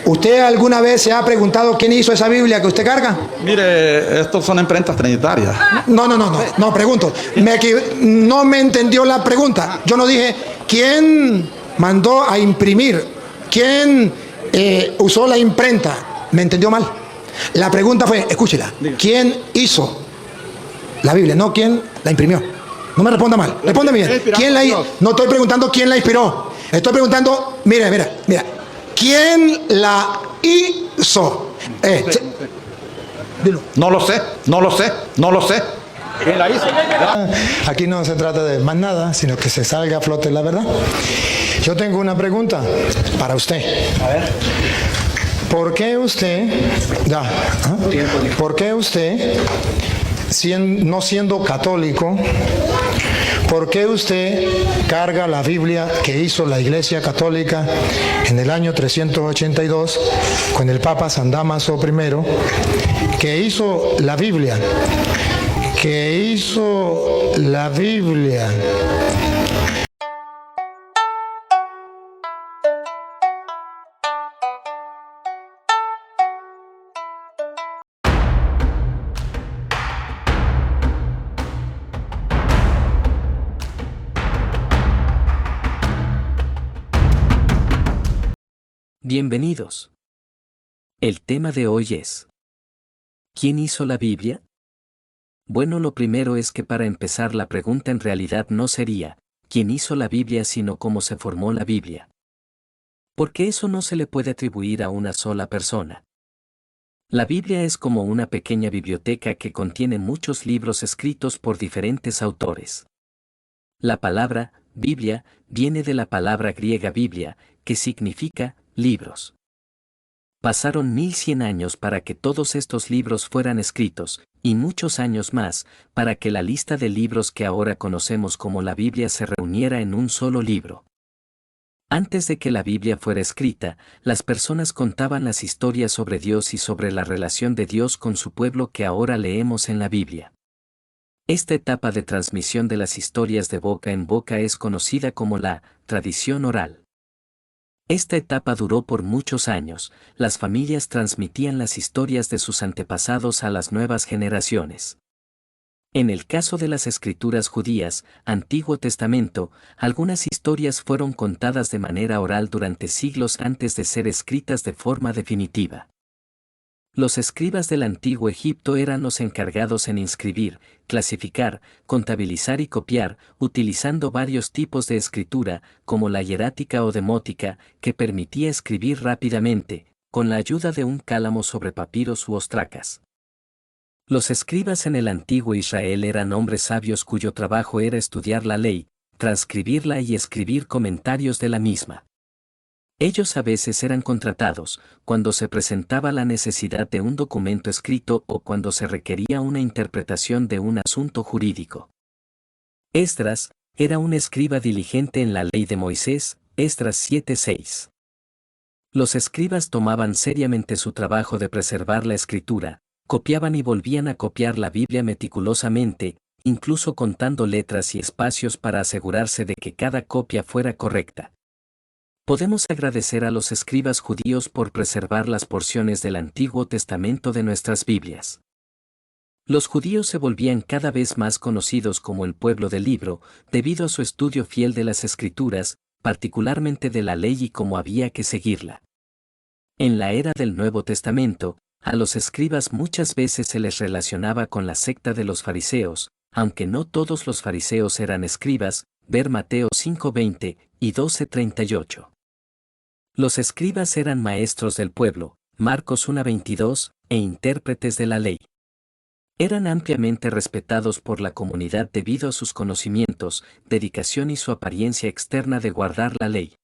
¿Usted alguna vez se ha preguntado quién hizo esa Biblia que usted carga? Mire, estos son imprentas trinitarias. No, pregunto. No me entendió la pregunta. Yo no dije quién mandó a imprimir, quién usó la imprenta. Me entendió mal. La pregunta fue, escúchela, ¿quién hizo la Biblia? No quién la imprimió. No me responda mal, respóndeme bien. ¿Quién la hizo? No estoy preguntando quién la inspiró. Estoy preguntando, mira. ¿Quién la hizo? Dilo. No lo sé. ¿Quién la hizo? Aquí no se trata de más nada, sino que se salga a flote la verdad. Yo tengo una pregunta para usted. A ver. ¿Por qué usted, no siendo católico, por qué usted carga la Biblia que hizo la Iglesia Católica en el año 382 con el Papa San Dámaso I, que hizo la Biblia? Bienvenidos. El tema de hoy es: ¿quién hizo la Biblia? Bueno, lo primero es que para empezar la pregunta en realidad no sería ¿quién hizo la Biblia?, sino cómo se formó la Biblia. Porque eso no se le puede atribuir a una sola persona. La Biblia es como una pequeña biblioteca que contiene muchos libros escritos por diferentes autores. La palabra Biblia viene de la palabra griega Biblia, que significa libros. Pasaron 1100 años para que todos estos libros fueran escritos, y muchos años más, para que la lista de libros que ahora conocemos como la Biblia se reuniera en un solo libro. Antes de que la Biblia fuera escrita, las personas contaban las historias sobre Dios y sobre la relación de Dios con su pueblo que ahora leemos en la Biblia. Esta etapa de transmisión de las historias de boca en boca es conocida como la tradición oral. Esta etapa duró por muchos años. Las familias transmitían las historias de sus antepasados a las nuevas generaciones. En el caso de las escrituras judías, Antiguo Testamento, algunas historias fueron contadas de manera oral durante siglos antes de ser escritas de forma definitiva. Los escribas del Antiguo Egipto eran los encargados en inscribir, clasificar, contabilizar y copiar, utilizando varios tipos de escritura, como la hierática o demótica, que permitía escribir rápidamente, con la ayuda de un cálamo sobre papiros u ostracas. Los escribas en el antiguo Israel eran hombres sabios cuyo trabajo era estudiar la ley, transcribirla y escribir comentarios de la misma. Ellos a veces eran contratados cuando se presentaba la necesidad de un documento escrito o cuando se requería una interpretación de un asunto jurídico. Esdras era un escriba diligente en la ley de Moisés, Esdras 7:6. Los escribas tomaban seriamente su trabajo de preservar la escritura, copiaban y volvían a copiar la Biblia meticulosamente, incluso contando letras y espacios para asegurarse de que cada copia fuera correcta. Podemos agradecer a los escribas judíos por preservar las porciones del Antiguo Testamento de nuestras Biblias. Los judíos se volvían cada vez más conocidos como el pueblo del libro, debido a su estudio fiel de las Escrituras, particularmente de la ley y cómo había que seguirla. En la era del Nuevo Testamento, a los escribas muchas veces se les relacionaba con la secta de los fariseos, aunque no todos los fariseos eran escribas, ver Mateo 5:20 y 12:38. Los escribas eran maestros del pueblo, Marcos 1:22, e intérpretes de la ley. Eran ampliamente respetados por la comunidad debido a sus conocimientos, dedicación y su apariencia externa de guardar la ley.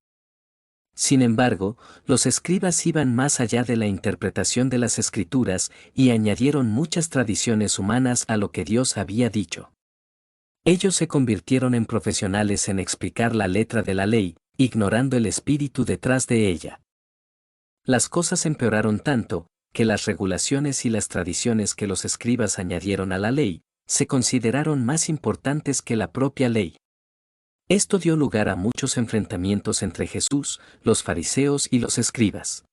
Sin embargo, los escribas iban más allá de la interpretación de las Escrituras y añadieron muchas tradiciones humanas a lo que Dios había dicho. Ellos se convirtieron en profesionales en explicar la letra de la ley, ignorando el espíritu detrás de ella. Las cosas empeoraron tanto, que las regulaciones y las tradiciones que los escribas añadieron a la ley, se consideraron más importantes que la propia ley. Esto dio lugar a muchos enfrentamientos entre Jesús, los fariseos y los escribas.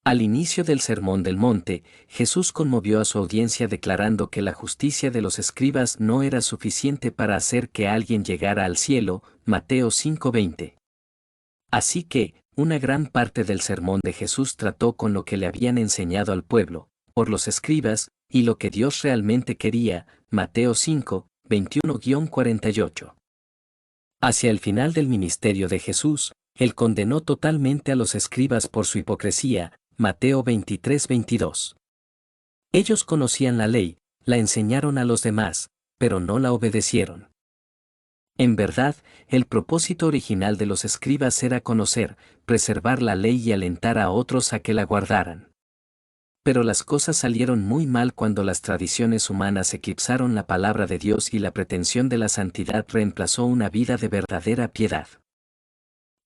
Al inicio del Sermón del Monte, Jesús conmovió a su audiencia declarando que la justicia de los escribas no era suficiente para hacer que alguien llegara al cielo, Mateo 5:20. Así que, una gran parte del sermón de Jesús trató con lo que le habían enseñado al pueblo, por los escribas, y lo que Dios realmente quería, Mateo 5, 21-48. Hacia el final del ministerio de Jesús, Él condenó totalmente a los escribas por su hipocresía, Mateo 23:22. Ellos conocían la ley, la enseñaron a los demás, pero no la obedecieron. En verdad, el propósito original de los escribas era conocer, preservar la ley y alentar a otros a que la guardaran. Pero las cosas salieron muy mal cuando las tradiciones humanas eclipsaron la palabra de Dios y la pretensión de la santidad reemplazó una vida de verdadera piedad.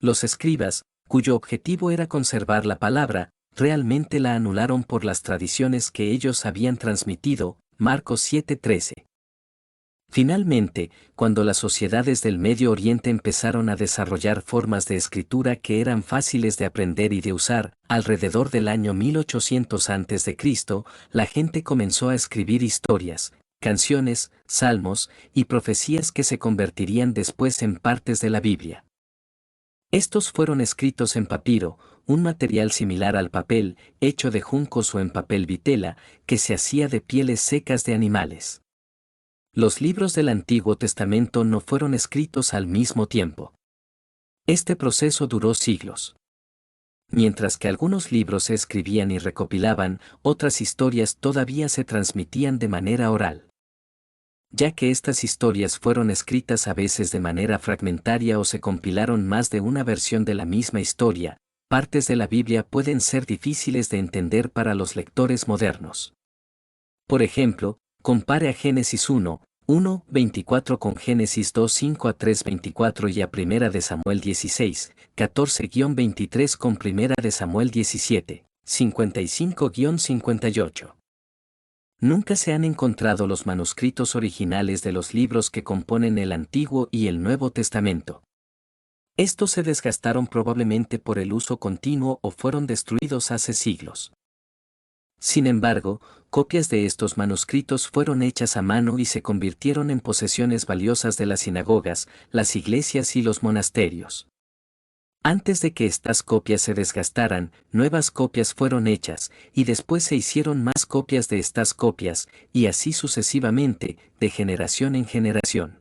Los escribas, cuyo objetivo era conservar la palabra, realmente la anularon por las tradiciones que ellos habían transmitido, Marcos 7:13. Finalmente, cuando las sociedades del Medio Oriente empezaron a desarrollar formas de escritura que eran fáciles de aprender y de usar, alrededor del año 1800 a.C., la gente comenzó a escribir historias, canciones, salmos y profecías que se convertirían después en partes de la Biblia. Estos fueron escritos en papiro, un material similar al papel, hecho de juncos o en papel vitela, que se hacía de pieles secas de animales. Los libros del Antiguo Testamento no fueron escritos al mismo tiempo. Este proceso duró siglos. Mientras que algunos libros se escribían y recopilaban, otras historias todavía se transmitían de manera oral. Ya que estas historias fueron escritas a veces de manera fragmentaria o se compilaron más de una versión de la misma historia, partes de la Biblia pueden ser difíciles de entender para los lectores modernos. Por ejemplo, compare a Génesis 1:24 con Génesis 2:5-3:24 y a 1 de Samuel 16:14-23 con 1 de Samuel 17:55-58. Nunca se han encontrado los manuscritos originales de los libros que componen el Antiguo y el Nuevo Testamento. Estos se desgastaron probablemente por el uso continuo o fueron destruidos hace siglos. Sin embargo, copias de estos manuscritos fueron hechas a mano y se convirtieron en posesiones valiosas de las sinagogas, las iglesias y los monasterios. Antes de que estas copias se desgastaran, nuevas copias fueron hechas, y después se hicieron más copias de estas copias, y así sucesivamente, de generación en generación.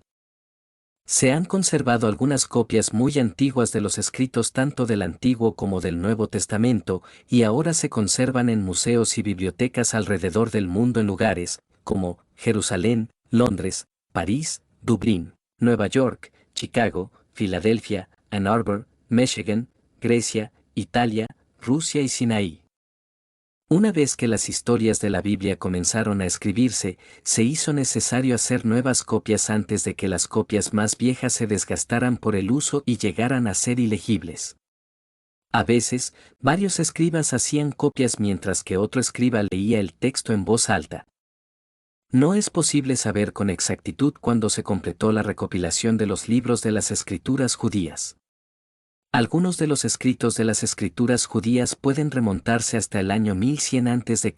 Se han conservado algunas copias muy antiguas de los escritos tanto del Antiguo como del Nuevo Testamento, y ahora se conservan en museos y bibliotecas alrededor del mundo en lugares, como Jerusalén, Londres, París, Dublín, Nueva York, Chicago, Filadelfia, Ann Arbor, Michigan, Grecia, Italia, Rusia y Sinaí. Una vez que las historias de la Biblia comenzaron a escribirse, se hizo necesario hacer nuevas copias antes de que las copias más viejas se desgastaran por el uso y llegaran a ser ilegibles. A veces, varios escribas hacían copias mientras que otro escriba leía el texto en voz alta. No es posible saber con exactitud cuándo se completó la recopilación de los libros de las Escrituras judías. Algunos de los escritos de las Escrituras judías pueden remontarse hasta el año 1100 a.C.,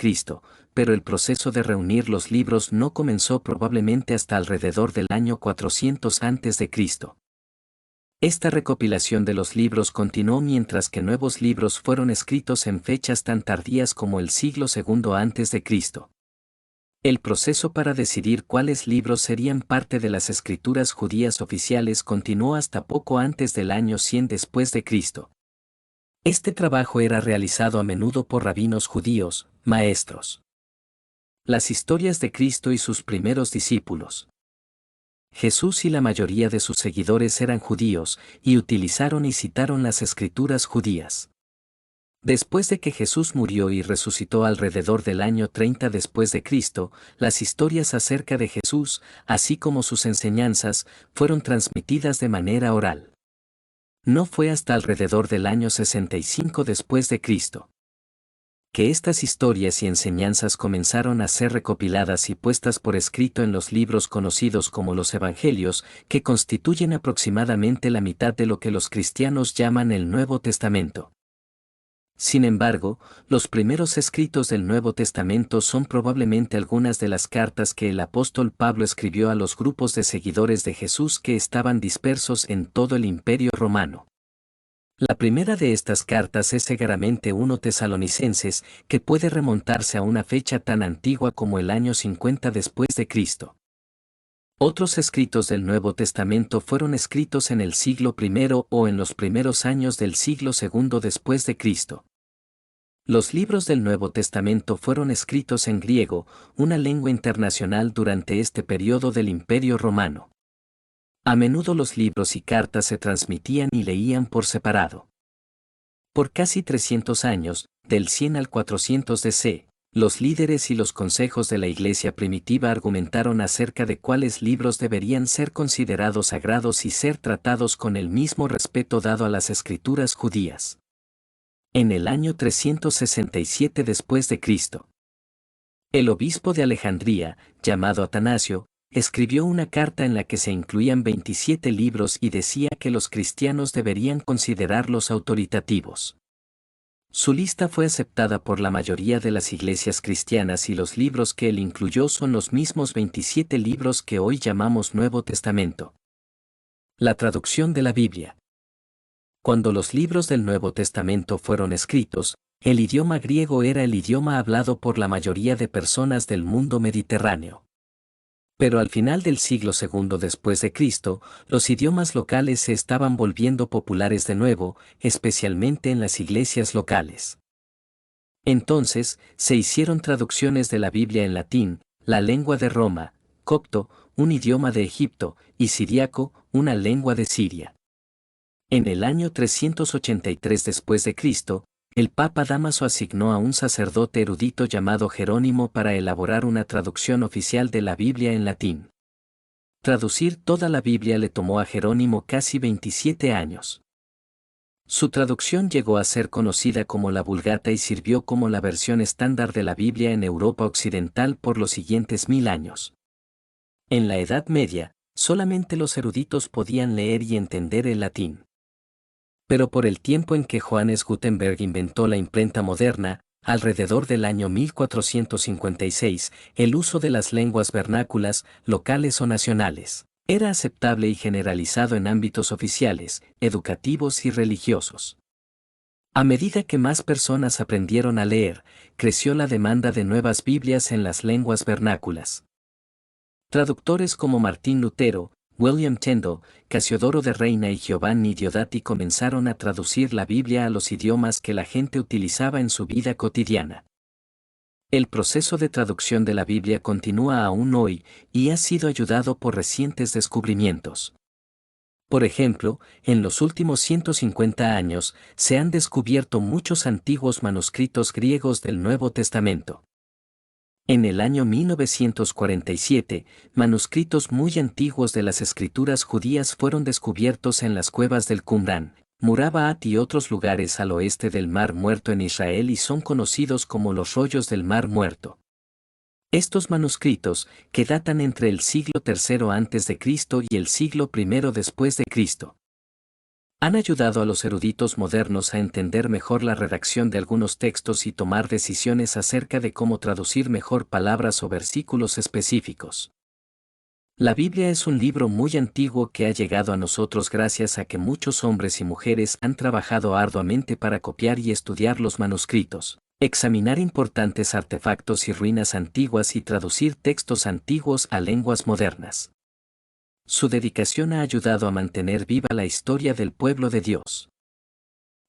pero el proceso de reunir los libros no comenzó probablemente hasta alrededor del año 400 a.C. Esta recopilación de los libros continuó mientras que nuevos libros fueron escritos en fechas tan tardías como el siglo II a.C. El proceso para decidir cuáles libros serían parte de las escrituras judías oficiales continuó hasta poco antes del año 100 después de Cristo. Este trabajo era realizado a menudo por rabinos judíos, maestros. Las historias de Cristo y sus primeros discípulos. Jesús y la mayoría de sus seguidores eran judíos, y utilizaron y citaron las escrituras judías. Después de que Jesús murió y resucitó alrededor del año 30 después de Cristo, las historias acerca de Jesús, así como sus enseñanzas, fueron transmitidas de manera oral. No fue hasta alrededor del año 65 después de Cristo que estas historias y enseñanzas comenzaron a ser recopiladas y puestas por escrito en los libros conocidos como los Evangelios, que constituyen aproximadamente la mitad de lo que los cristianos llaman el Nuevo Testamento. Sin embargo, los primeros escritos del Nuevo Testamento son probablemente algunas de las cartas que el apóstol Pablo escribió a los grupos de seguidores de Jesús que estaban dispersos en todo el Imperio Romano. La primera de estas cartas es seguramente 1 Tesalonicenses, que puede remontarse a una fecha tan antigua como el año 50 después de Cristo. Otros escritos del Nuevo Testamento fueron escritos en el siglo I o en los primeros años del siglo II después de Cristo. Los libros del Nuevo Testamento fueron escritos en griego, una lengua internacional durante este periodo del Imperio Romano. A menudo los libros y cartas se transmitían y leían por separado. Por casi 300 años, del 100 al 400 DC, los líderes y los consejos de la Iglesia primitiva argumentaron acerca de cuáles libros deberían ser considerados sagrados y ser tratados con el mismo respeto dado a las escrituras judías. En el año 367 después de Cristo, el obispo de Alejandría, llamado Atanasio, escribió una carta en la que se incluían 27 libros y decía que los cristianos deberían considerarlos autoritativos. Su lista fue aceptada por la mayoría de las iglesias cristianas y los libros que él incluyó son los mismos 27 libros que hoy llamamos Nuevo Testamento. La traducción de la Biblia. Cuando los libros del Nuevo Testamento fueron escritos, el idioma griego era el idioma hablado por la mayoría de personas del mundo mediterráneo. Pero al final del siglo II después de Cristo, los idiomas locales se estaban volviendo populares de nuevo, especialmente en las iglesias locales. Entonces, se hicieron traducciones de la Biblia en latín, la lengua de Roma, copto, un idioma de Egipto, y siriaco, una lengua de Siria. En el año 383 después de Cristo, el Papa Dámaso asignó a un sacerdote erudito llamado Jerónimo para elaborar una traducción oficial de la Biblia en latín. Traducir toda la Biblia le tomó a Jerónimo casi 27 años. Su traducción llegó a ser conocida como la Vulgata y sirvió como la versión estándar de la Biblia en Europa Occidental por los siguientes 1000 años. En la Edad Media, solamente los eruditos podían leer y entender el latín. Pero por el tiempo en que Johannes Gutenberg inventó la imprenta moderna, alrededor del año 1456, el uso de las lenguas vernáculas, locales o nacionales, era aceptable y generalizado en ámbitos oficiales, educativos y religiosos. A medida que más personas aprendieron a leer, creció la demanda de nuevas Biblias en las lenguas vernáculas. Traductores como Martín Lutero, William Tyndale, Casiodoro de Reina y Giovanni Diodati comenzaron a traducir la Biblia a los idiomas que la gente utilizaba en su vida cotidiana. El proceso de traducción de la Biblia continúa aún hoy y ha sido ayudado por recientes descubrimientos. Por ejemplo, en los últimos 150 años se han descubierto muchos antiguos manuscritos griegos del Nuevo Testamento. En el año 1947, manuscritos muy antiguos de las escrituras judías fueron descubiertos en las cuevas del Qumrán, Murabaat y otros lugares al oeste del Mar Muerto en Israel y son conocidos como los rollos del Mar Muerto. Estos manuscritos, que datan entre el siglo III a.C. y el siglo I después de Cristo, han ayudado a los eruditos modernos a entender mejor la redacción de algunos textos y tomar decisiones acerca de cómo traducir mejor palabras o versículos específicos. La Biblia es un libro muy antiguo que ha llegado a nosotros gracias a que muchos hombres y mujeres han trabajado arduamente para copiar y estudiar los manuscritos, examinar importantes artefactos y ruinas antiguas y traducir textos antiguos a lenguas modernas. Su dedicación ha ayudado a mantener viva la historia del pueblo de Dios.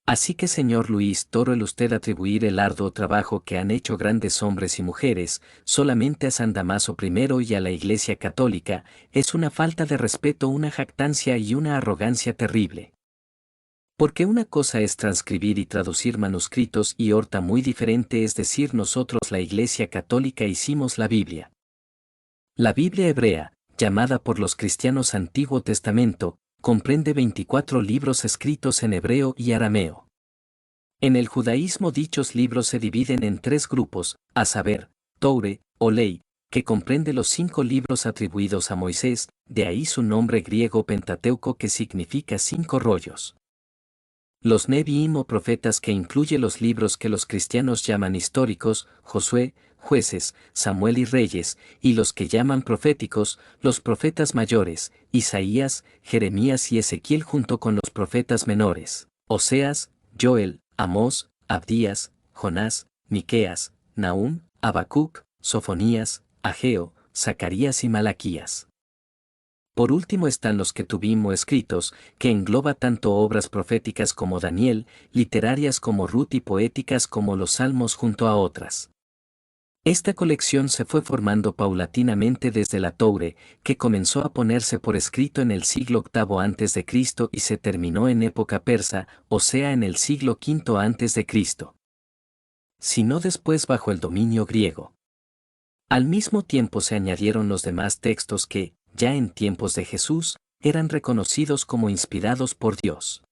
Así que señor Luis Toro, el usted atribuir el arduo trabajo que han hecho grandes hombres y mujeres solamente a San Damaso I y a la Iglesia Católica, es una falta de respeto, una jactancia y una arrogancia terrible. Porque una cosa es transcribir y traducir manuscritos y otra muy diferente es decir nosotros la Iglesia Católica hicimos la Biblia. La Biblia hebrea, llamada por los cristianos Antiguo Testamento, comprende 24 libros escritos en hebreo y arameo. En el judaísmo dichos libros se dividen en 3 grupos, a saber, Toure, o ley, que comprende los 5 libros atribuidos a Moisés, de ahí su nombre griego Pentateuco que significa 5 rollos. Los Neviim o profetas, que incluye los libros que los cristianos llaman históricos, Josué, Jueces, Samuel y Reyes, y los que llaman proféticos, los profetas mayores, Isaías, Jeremías y Ezequiel, junto con los profetas menores, Oseas, Joel, Amós, Abdías, Jonás, Miqueas, Nahum, Habacuc, Sofonías, Ageo, Zacarías y Malaquías. Por último están los Ketubim o escritos, que engloba tanto obras proféticas como Daniel, literarias como Ruth y poéticas como los Salmos, junto a otras. Esta colección se fue formando paulatinamente desde la Toure, que comenzó a ponerse por escrito en el siglo VIII a.C. y se terminó en época persa, o sea en el siglo V a.C., sino después bajo el dominio griego. Al mismo tiempo se añadieron los demás textos que, ya en tiempos de Jesús, eran reconocidos como inspirados por Dios.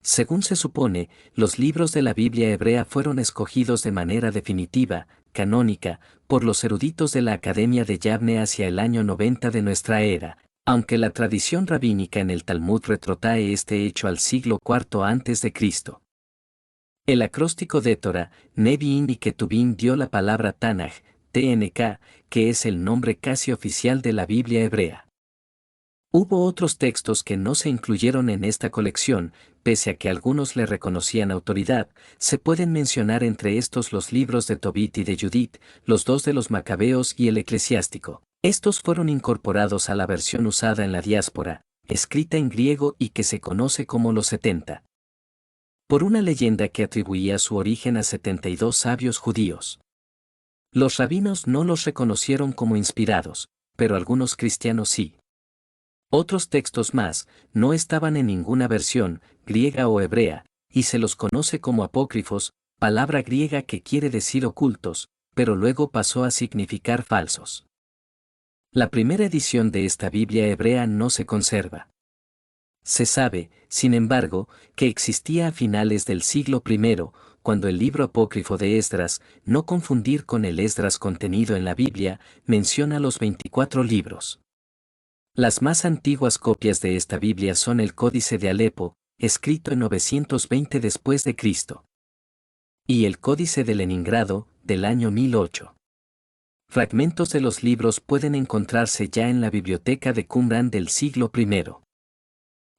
Según se supone, los libros de la Biblia hebrea fueron escogidos de manera definitiva, canónica, por los eruditos de la Academia de Yavne hacia el año 90 de nuestra era, aunque la tradición rabínica en el Talmud retrotrae este hecho al siglo IV a.C. El acróstico de Torah, Neviim y Ketubim dio la palabra Tanaj, TNK, que es el nombre casi oficial de la Biblia hebrea. Hubo otros textos que no se incluyeron en esta colección, pese a que algunos le reconocían autoridad. Se pueden mencionar entre estos los libros de Tobit y de Judith, los dos de los Macabeos y el Eclesiástico. Estos fueron incorporados a la versión usada en la diáspora, escrita en griego y que se conoce como los 70. Por una leyenda que atribuía su origen a 72 sabios judíos. Los rabinos no los reconocieron como inspirados, pero algunos cristianos sí. Otros textos más no estaban en ninguna versión, griega o hebrea, y se los conoce como apócrifos, palabra griega que quiere decir ocultos, pero luego pasó a significar falsos. La primera edición de esta Biblia hebrea no se conserva. Se sabe, sin embargo, que existía a finales del siglo I, cuando el libro apócrifo de Esdras, no confundir con el Esdras contenido en la Biblia, menciona los 24 libros. Las más antiguas copias de esta Biblia son el Códice de Alepo, escrito en 920 después de Cristo, y el Códice de Leningrado, del año 1008. Fragmentos de los libros pueden encontrarse ya en la biblioteca de Qumran del siglo I.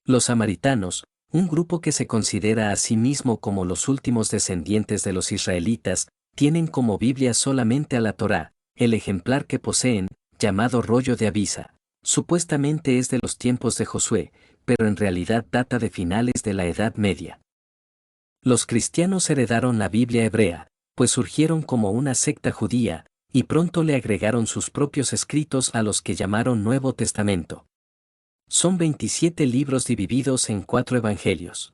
Los samaritanos, un grupo que se considera a sí mismo como los últimos descendientes de los israelitas, tienen como Biblia solamente a la Torá, el ejemplar que poseen, llamado rollo de Avisa. Supuestamente es de los tiempos de Josué, pero en realidad data de finales de la Edad Media. Los cristianos heredaron la Biblia hebrea, pues surgieron como una secta judía, y pronto le agregaron sus propios escritos a los que llamaron Nuevo Testamento. Son 27 libros divididos en 4 evangelios: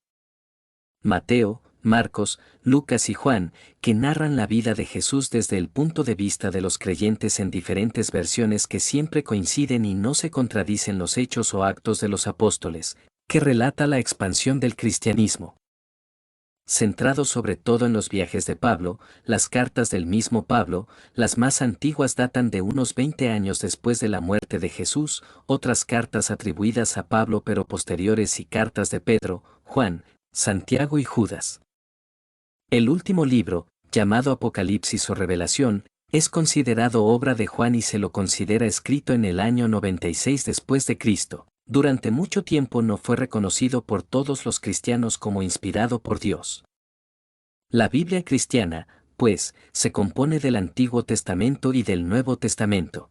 Mateo, Marcos, Lucas y Juan, que narran la vida de Jesús desde el punto de vista de los creyentes en diferentes versiones que siempre coinciden y no se contradicen los hechos o actos de los apóstoles, que relata la expansión del cristianismo. Centrado sobre todo en los viajes de Pablo, las cartas del mismo Pablo, las más antiguas datan de unos 20 años después de la muerte de Jesús, otras cartas atribuidas a Pablo pero posteriores y cartas de Pedro, Juan, Santiago y Judas. El último libro, llamado Apocalipsis o Revelación, es considerado obra de Juan y se lo considera escrito en el año 96 después de Cristo. Durante mucho tiempo no fue reconocido por todos los cristianos como inspirado por Dios. La Biblia cristiana, pues, se compone del Antiguo Testamento y del Nuevo Testamento.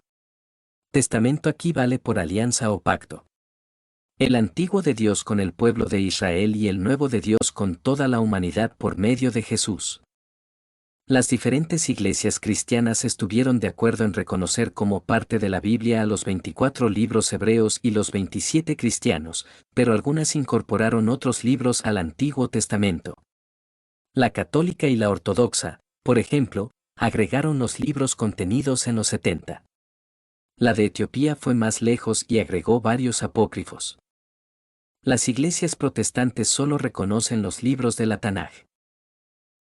Testamento aquí vale por alianza o pacto. El antiguo de Dios con el pueblo de Israel y el nuevo de Dios con toda la humanidad por medio de Jesús. Las diferentes iglesias cristianas estuvieron de acuerdo en reconocer como parte de la Biblia a los 24 libros hebreos y los 27 cristianos, pero algunas incorporaron otros libros al Antiguo Testamento. La católica y la ortodoxa, por ejemplo, agregaron los libros contenidos en los 70. La de Etiopía fue más lejos y agregó varios apócrifos. Las iglesias protestantes solo reconocen los libros de la Tanaj.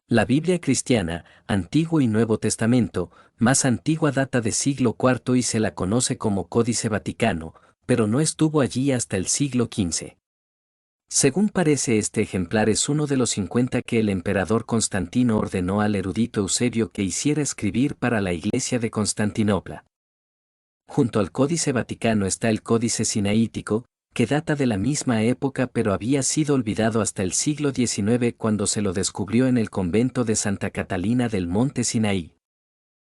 La Biblia cristiana, Antiguo y Nuevo Testamento, más antigua data de siglo IV y se la conoce como Códice Vaticano, pero no estuvo allí hasta el siglo XV. Según parece, este ejemplar es uno de los 50 que el emperador Constantino ordenó al erudito Eusebio que hiciera escribir para la Iglesia de Constantinopla. Junto al Códice Vaticano está el Códice Sinaítico, que data de la misma época pero había sido olvidado hasta el siglo XIX cuando se lo descubrió en el convento de Santa Catalina del Monte Sinaí.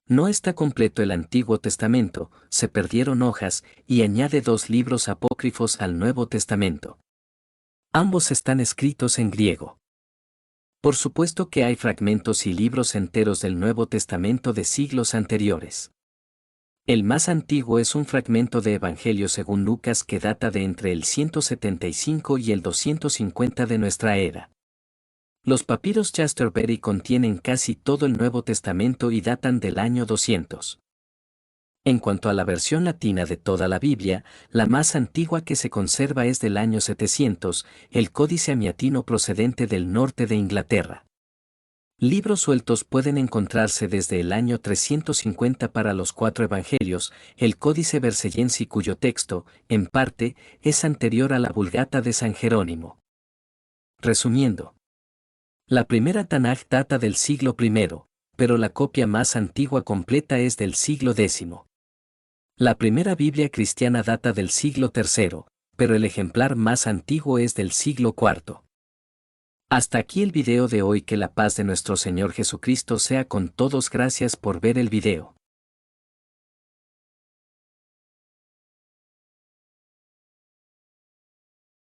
No está completo el Antiguo Testamento, se perdieron hojas, y añade 2 libros apócrifos al Nuevo Testamento. Ambos están escritos en griego. Por supuesto que hay fragmentos y libros enteros del Nuevo Testamento de siglos anteriores. El más antiguo es un fragmento de Evangelio según Lucas que data de entre el 175 y el 250 de nuestra era. Los papiros Chasterberry contienen casi todo el Nuevo Testamento y datan del año 200. En cuanto a la versión latina de toda la Biblia, la más antigua que se conserva es del año 700, el Códice Amiatino procedente del norte de Inglaterra. Libros sueltos pueden encontrarse desde el año 350 para los 4 evangelios, el Códice Vercellensi cuyo texto, en parte, es anterior a la Vulgata de San Jerónimo. Resumiendo, la primera Tanaj data del siglo I, pero la copia más antigua completa es del siglo X. La primera Biblia cristiana data del siglo III, pero el ejemplar más antiguo es del siglo IV. Hasta aquí el video de hoy. Que la paz de nuestro Señor Jesucristo sea con todos. Gracias por ver el video.